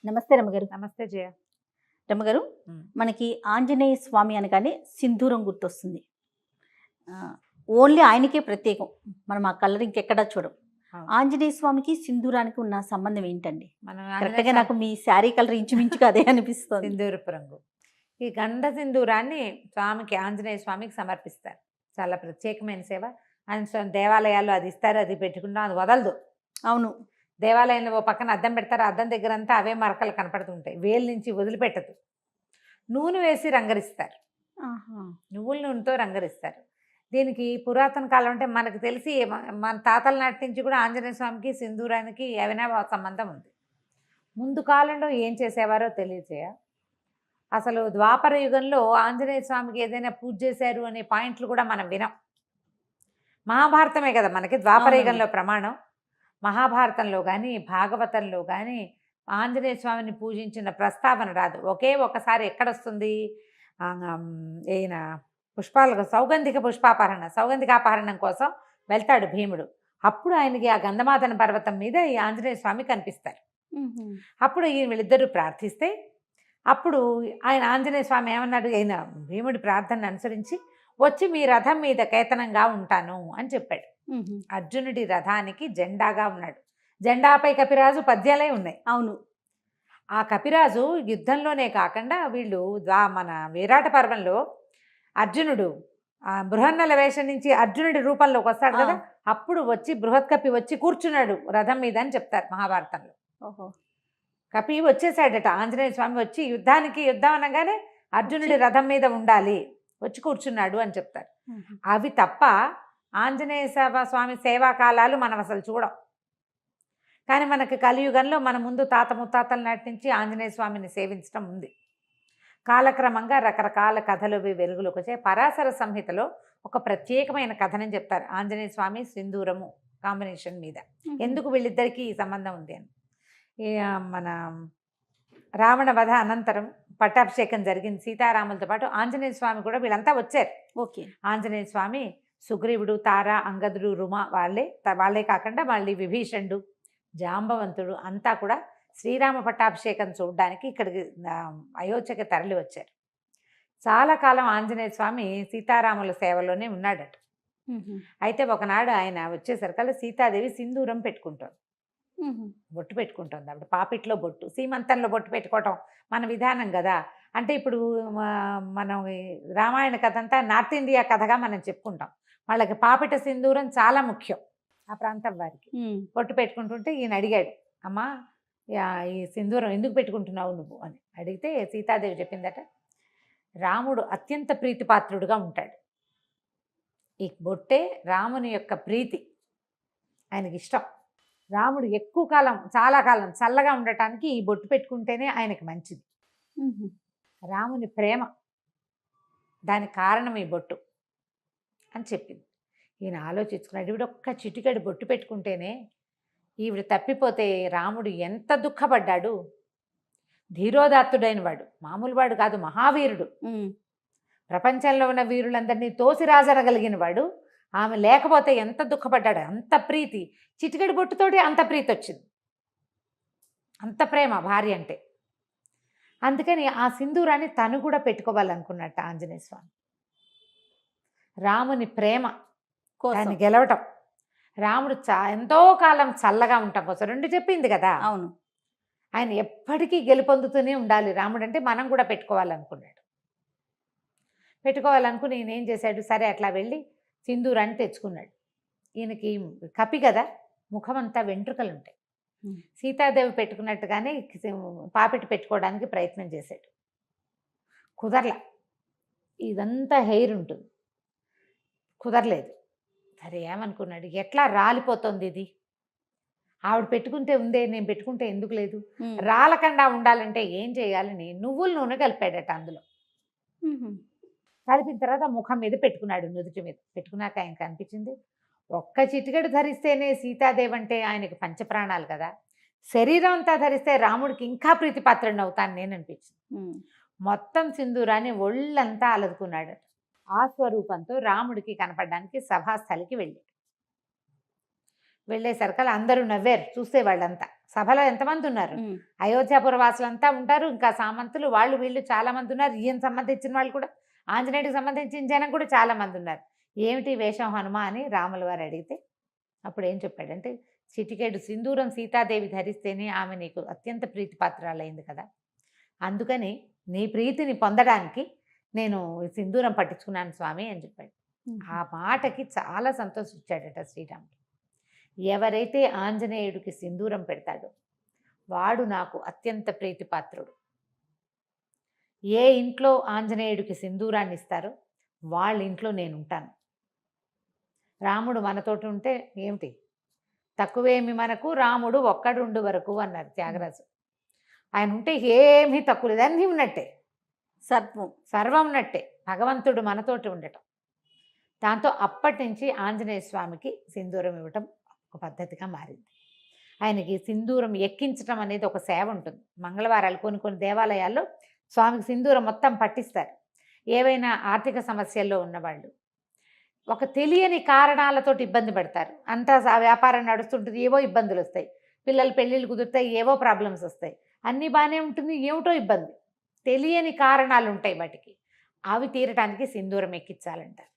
నమస్తే రమ్మగారు. నమస్తే జయ. రమ్మగారు, మనకి ఆంజనేయ స్వామి అనగానే సింధూరం గుర్తొస్తుంది. ఓన్లీ ఆయనకే ప్రత్యేకం. మనం ఆ కలర్ ఇంకెక్కడా చూడం. ఆంజనేయ స్వామికి సింధూరానికి ఉన్న సంబంధం ఏంటండి? మనం కరెక్ట్గా నాకు మీ శారీ కలర్ ఇంచుమించుగా అదే అనిపిస్తుంది. సింధూరపు రంగు. ఈ గండ సింధూరాన్ని స్వామికి, ఆంజనేయ స్వామికి సమర్పిస్తారు. చాలా ప్రత్యేకమైన సేవ. ఆయన దేవాలయాల్లో అది ఇస్తారు, అది పెట్టుకుంటాం, అది వదలదు. అవును, దేవాలయంలో ఓ పక్కన అద్దం పెడతారు, అద్దం దగ్గర అంతా అవే మరకలు కనపడుతుంటాయి, వేలు నుంచి వదిలిపెట్టదు. నూనె వేసి రంగరిస్తారు, నువ్వుల నూనెతో రంగరిస్తారు. దీనికి పురాతన కాలం అంటే మనకు తెలిసి మన తాతల నాటి నుంచి కూడా ఆంజనేయ స్వామికి సింధూరానికి ఏమైనా సంబంధం ఉంది. ముందు కాలంలో ఏం చేసేవారో తెలియజేయ. అసలు ద్వాపర యుగంలో ఆంజనేయ స్వామికి ఏదైనా పూజ చేశారు అనే పాయింట్లు కూడా మనం వినం. మహాభారతమే కదా మనకి ద్వాపర యుగంలో ప్రమాణం. మహాభారతంలో కానీ భాగవతంలో కానీ ఆంజనేయ స్వామిని పూజించిన ప్రస్తావన రాదు. ఒకే ఒకసారి ఎక్కడొస్తుంది, ఈయన సౌగంధికాపహరణం కోసం వెళ్తాడు భీముడు. అప్పుడు ఆయనకి ఆ గంధమాదన పర్వతం మీద ఈ ఆంజనేయ స్వామి కనిపిస్తారు. అప్పుడు వీళ్ళిద్దరూ ప్రార్థిస్తే అప్పుడు ఆయన ఆంజనేయ స్వామి ఏమన్నాడు, ఆయన భీముడి ప్రార్థనను అనుసరించి వచ్చి మీ రథం మీద కేతనంగా ఉంటాను అని చెప్పాడు. అర్జునుడి రథానికి జెండాగా ఉన్నాడు. జెండాపై కపిరాజు పద్యాలే ఉన్నాయి. అవును, ఆ కపిరాజు యుద్ధంలోనే కాకుండా వీళ్ళు మన విరాట పర్వంలో అర్జునుడు బృహన్నల వేషం నుంచి అర్జునుడి రూపంలోకి వస్తాడు కదా, అప్పుడు వచ్చి బృహత్కపి వచ్చి కూర్చున్నాడు రథం మీద అని చెప్తారు మహాభారతంలో. కపి వచ్చేసాడట, ఆంజనేయ స్వామి వచ్చి యుద్ధం అనగానే అర్జునుడి రథం మీద ఉండాలి, వచ్చి కూర్చున్నాడు అని చెప్తారు. అవి తప్ప ఆంజనేయ స్వామి సేవాకాలాలు మనం అసలు చూడం. కానీ మనకి కలియుగంలో మన ముందు తాత ముత్తాతల నాటి నుంచి ఆంజనేయ స్వామిని సేవించడం ఉంది. కాలక్రమంగా రకరకాల కథలు వెలుగులోకి వచ్చాయి. పరాశర సంహితలో ఒక ప్రత్యేకమైన కథనని చెప్తారు ఆంజనేయ స్వామి సింధూరము కాంబినేషన్ మీద. ఎందుకు వీళ్ళిద్దరికీ ఈ సంబంధం ఉంది అని. మన రావణ వధ అనంతరం పట్టాభిషేకం జరిగింది సీతారాములతో పాటు. ఆంజనేయ స్వామి కూడా వీళ్ళంతా వచ్చారు. ఓకే, ఆంజనేయ స్వామి, సుగ్రీవుడు, తార, అంగదుడు, రుమ వాళ్ళే కాకుండా మళ్ళీ విభీషణుడు, జాంబవంతుడు అంతా కూడా శ్రీరామ పట్టాభిషేకం చూడడానికి ఇక్కడికి అయోధ్యకి తరలి వచ్చారు. చాలా కాలం ఆంజనేయ స్వామి సీతారాముల సేవలోనే ఉన్నాడట. అయితే ఒకనాడు ఆయన వచ్చేసరికల్లా సీతాదేవి సింధూరం పెట్టుకుంటాడు, బొట్టు పెట్టుకుంటుంది. అప్పుడు పాపిట్లో బొట్టు, సీమంతంలో బొట్టు పెట్టుకోవటం మన విధానం కదా. అంటే ఇప్పుడు మనం రామాయణ కథ అంతా నార్త్ ఇండియా కథగా మనం చెప్పుకుంటాం. వాళ్ళకి పాపిట సింధూరం చాలా ముఖ్యం ఆ ప్రాంతం వారికి. బొట్టు పెట్టుకుంటుంటే ఈయన అడిగాడు, అమ్మా ఈ సింధూరం ఎందుకు పెట్టుకుంటున్నావు నువ్వు అని అడిగితే సీతాదేవి చెప్పిందట, రాముడు అత్యంత ప్రీతిపాత్రుడుగా ఉంటాడు, ఈ బొట్టే రాముని యొక్క ప్రీతి, ఆయనకి ఇష్టం. రాముడు ఎక్కువ కాలం, చాలా కాలం చల్లగా ఉండటానికి ఈ బొట్టు పెట్టుకుంటేనే ఆయనకి మంచిది. రాముని ప్రేమ, దానికి కారణం ఈ బొట్టు అని చెప్పింది. ఈయన ఆలోచించుకున్నాడు, ఈవిడ ఒక్క చిటికెడు బొట్టు పెట్టుకుంటేనే ఈవిడ తప్పిపోతే రాముడు ఎంత దుఃఖపడ్డాడు. ధీరోదాత్తుడైన వాడు, మామూలు వాడు కాదు, మహావీరుడు. ప్రపంచంలో ఉన్న వీరులందరినీ తోసిరాజనగలిగిన వాడు. ఆమె లేకపోతే ఎంత దుఃఖపడ్డాడు. అంత ప్రీతి, చిటికెడు బొట్టుతోటి అంత ప్రీతి వచ్చింది, అంత ప్రేమ భార్య అంటే. అందుకని ఆ సింధూరాన్ని తను కూడా పెట్టుకోవాలనుకున్నట్ట ఆంజనేయ స్వామి. రాముని ప్రేమ దాన్ని గెలవటం, రాముడు ఎంతో కాలం చల్లగా ఉండటం కోసం రెండు చెప్పింది కదా. అవును, ఆయన ఎప్పటికీ గెలుపొందుతూనే ఉండాలి రాముడు అంటే, మనం కూడా పెట్టుకోవాలనుకున్నాడు. పెట్టుకోవాలనుకుని ఈయన ఏం చేశాడు, సరే అట్లా వెళ్ళి సింధూరాన్ని తెచ్చుకున్నాడు. ఈయనకి కపి కదా, ముఖమంతా వెంట్రుకలు ఉంటాయి. సీతాదేవి పెట్టుకున్నట్టుగానే పాపిటి పెట్టుకోవడానికి ప్రయత్నం చేశాడు, కుదరలా. ఇదంతా హెయిర్ ఉంటుంది, కుదరలేదు. సరే ఏమనుకున్నాడు, ఎట్లా రాలిపోతుంది ఇది, ఆవిడ పెట్టుకుంటే ఉందే, నేను పెట్టుకుంటే ఎందుకు లేదు, రాలకుండా ఉండాలంటే ఏం చేయాలని నువ్వుల నూనె కలిపాడట అందులో. కలిపిన తర్వాత ముఖం మీద పెట్టుకున్నాడు, నుదుటి మీద పెట్టుకున్నాక ఆయనకు అనిపించింది, ఒక్క చిటికెడు ధరిస్తేనే సీతాదేవి అంటే ఆయనకి పంచప్రాణాలు కదా, శరీరం అంతా ధరిస్తే రాముడికి ఇంకా ప్రీతిపాత్రుడిని అవుతాను నేను అనిపించింది. మొత్తం సింధూరాన్ని ఒళ్ళంతా అలదుకున్నాడు. ఆ స్వరూపంతో రాముడికి కనపడడానికి సభాస్థలికి వెళ్ళాడు. వెళ్ళేసరికి అందరూ నవ్వారు చూస్తే వాళ్ళంతా. సభలో ఎంతమంది ఉన్నారు, అయోధ్యాపుర వాసులంతా ఉంటారు, ఇంకా సామంతులు వాళ్ళు వీళ్ళు చాలా మంది ఉన్నారు, ఈయన సంబంధించిన వాళ్ళు కూడా, ఆంజనేయుడికి సంబంధించిన జనం కూడా చాలా మంది ఉన్నారు. ఏమిటి వేషం హనుమ అని రాముల వారు అడిగితే అప్పుడు ఏం చెప్పాడంటే, చిటికెడు సింధూరం సీతాదేవి ధరిస్తేనే ఆమె నీకు అత్యంత ప్రీతిపాత్రాలైంది కదా, అందుకని నీ ప్రీతిని పొందడానికి నేను సింధూరం పట్టించుకున్నాను స్వామి అని చెప్పాడు. ఆ మాటకి చాలా సంతోషించాడట శ్రీరాముడు. ఎవరైతే ఆంజనేయుడికి సింధూరం పెడతాడో వాడు నాకు అత్యంత ప్రీతిపాత్రుడు. ఏ ఇంట్లో ఆంజనేయుడికి సింధూరాన్ని ఇస్తారో వాళ్ళ ఇంట్లో నేను ఉంటాను. రాముడు మనతోటి ఉంటే ఏమిటి తక్కువేమి మనకు, రాముడు ఒక్కడుండు వరకు అన్నారు త్యాగరాజు. ఆయన ఉంటే ఏమీ తక్కువ లేదు, అన్నీ ఉన్నట్టే, సర్వం ఉన్నట్టే, భగవంతుడు మనతోటి ఉండటం. దాంతో అప్పటి నుంచి ఆంజనేయ స్వామికి సింధూరం ఇవ్వటం ఒక పద్ధతిగా మారింది. ఆయనకి సింధూరం ఎక్కించటం అనేది ఒక సేవ ఉంటుంది. మంగళవారాలు కొన్ని దేవాలయాల్లో స్వామికి సింధూరం మొత్తం పట్టిస్తారు. ఏవైనా ఆర్థిక సమస్యల్లో ఉన్నవాళ్ళు ఒక తెలియని కారణాలతోటి ఇబ్బంది పడతారు. అంతా వ్యాపారం నడుస్తుంటుంది, ఏవో ఇబ్బందులు వస్తాయి, పిల్లలు పెళ్ళిళ్ళు కుదురుతాయి, ఏవో ప్రాబ్లమ్స్ వస్తాయి, అన్నీ బాగానే ఉంటుంది, ఏమిటో ఇబ్బంది, తెలియని కారణాలు ఉంటాయి వాటికి. అవి తీరటానికి సింధూరం ఎక్కించాలంటారు.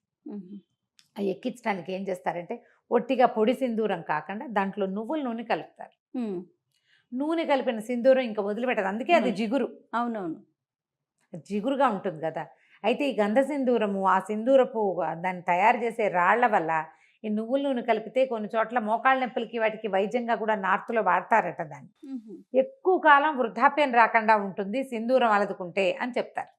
అవి ఎక్కించడానికి ఏం చేస్తారంటే ఒట్టిగా పొడి సింధూరం కాకుండా దాంట్లో నువ్వుల నూనె కలుపుతారు. నూనె కలిపిన సింధూరం ఇంకా వదిలిపెట్టదు, అందుకే అది జిగురు. అవునవును, జిగురుగా ఉంటుంది కదా. అయితే ఈ గంధ సింధూరము, ఆ సింధూరపు దాన్ని తయారు చేసే రాళ్ల వల్ల ఈ నువ్వుల నూనె కలిపితే కొన్ని చోట్ల మోకాళ్ళ నొప్పులకి వాటికి వైద్యంగా కూడా నార్త్లో వాడతారట. దాన్ని ఎక్కువ కాలం వృద్ధాప్యం రాకుండా ఉంటుంది సింధూరం అలదుకుంటే అని చెప్తారు.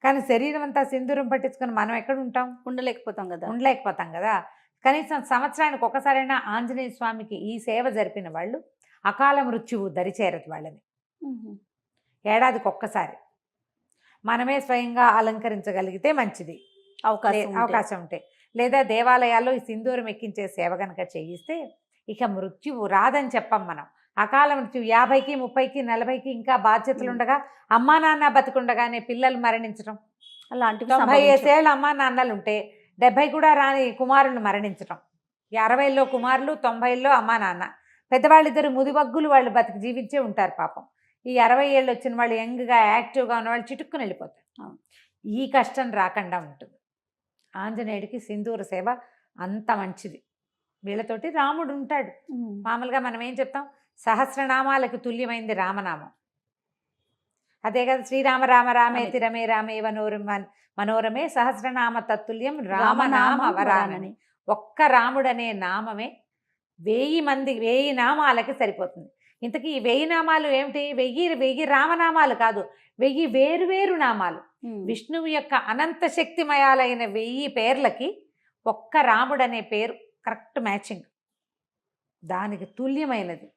కానీ శరీరం అంతా సింధూరం పట్టించుకొని మనం ఎక్కడ ఉంటాం, ఉండలేకపోతాం కదా. కనీసం సంవత్సరానికి ఒకసారైనా ఆంజనేయ స్వామికి ఈ సేవ జరిపిన వాళ్ళు అకాల మృత్యువు దరిచేరదు వాళ్ళని. ఏడాదికి ఒక్కసారి మనమే స్వయంగా అలంకరించగలిగితే మంచిది, అవకాశం ఉంటే. లేదా దేవాలయాల్లో ఈ సింధూరం ఎక్కించే సేవ కనుక చేయిస్తే ఇక మృత్యువు రాదని చెప్పం మనం. అకాల మృత్యు 50కి 30కి 40కి ఇంకా బాధ్యతలు ఉండగా అమ్మా నాన్న బతికుండగానే పిల్లలు మరణించడం, అలాంటివి 95 ఏళ్ళ అమ్మా నాన్నలు ఉంటే 70 కూడా రాని కుమారులు మరణించడం, 60లో కుమారులు 90లో అమ్మా నాన్న, పెద్దవాళ్ళిద్దరు ముదివగ్గులు వాళ్ళు బతికి జీవించే ఉంటారు పాపం. ఈ 60 ఏళ్ళు వచ్చిన వాళ్ళు యంగ్గా యాక్టివ్గా ఉన్న వాళ్ళు చిటుక్కుని వెళ్ళిపోతారు. ఈ కష్టం రాకుండా ఉంటుంది. ఆంజనేయుడికి సింధూర సేవ అంత మంచిది. వీళ్ళతోటి రాముడు ఉంటాడు. మామూలుగా మనం ఏం చెప్తాం, సహస్రనామాలకు తుల్యమైంది రామనామం. అదే కదా, శ్రీరామ రామ రామేతి రమే రామే మనోరమే సహస్రనామ తత్తుల్యం రామనామ వరానని. ఒక్క రాముడు అనే నామమే 1000 నామాలకి సరిపోతుంది. ఇంతకీ ఈ 1000 నామాలు ఏమిటి? 1000 రామనామాలు కాదు, 1000 వేరు నామాలు. విష్ణువు యొక్క అనంత శక్తిమయాలైన 1000 పేర్లకి ఒక్క రాముడు అనే పేరు కరెక్ట్ మ్యాచింగ్, దానికి తుల్యమైనది.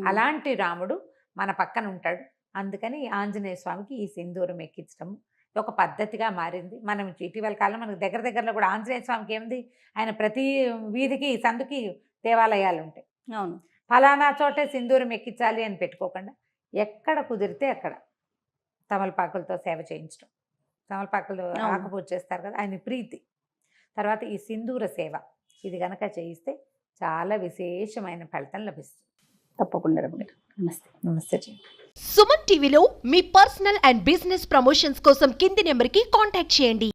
అలాంటి రాముడు మన పక్కన ఉంటాడు. అందుకని ఆంజనేయ స్వామికి ఈ సింధూరం ఎక్కించడం ఒక పద్ధతిగా మారింది. మనం ఇటీవల కాలం మనకు దగ్గరలో కూడా ఆంజనేయ స్వామికి ఏముంది, ఆయన ప్రతి వీధికి సందుకి దేవాలయాలు ఉంటాయి. అవును, ఫలానా చోటే సింధూరం ఎక్కించాలి అని పెట్టుకోకుండా ఎక్కడ కుదిరితే అక్కడ తమలపాకులతో సేవ చేయించడం, తమలపాకులు ఆకుపూజ చేస్తారు కదా, ఆయన ప్రీతి. తర్వాత ఈ సింధూర సేవ ఇది కనుక చేయిస్తే చాలా విశేషమైన ఫలితం లభిస్తుంది. తప్పకుండా. నమస్తే. సుమన్ టీవీలో మీ పర్సనల్ అండ్ బిజినెస్ ప్రమోషన్స్ కోసం కింది నెంబర్కి కాంటాక్ట్ చేయండి.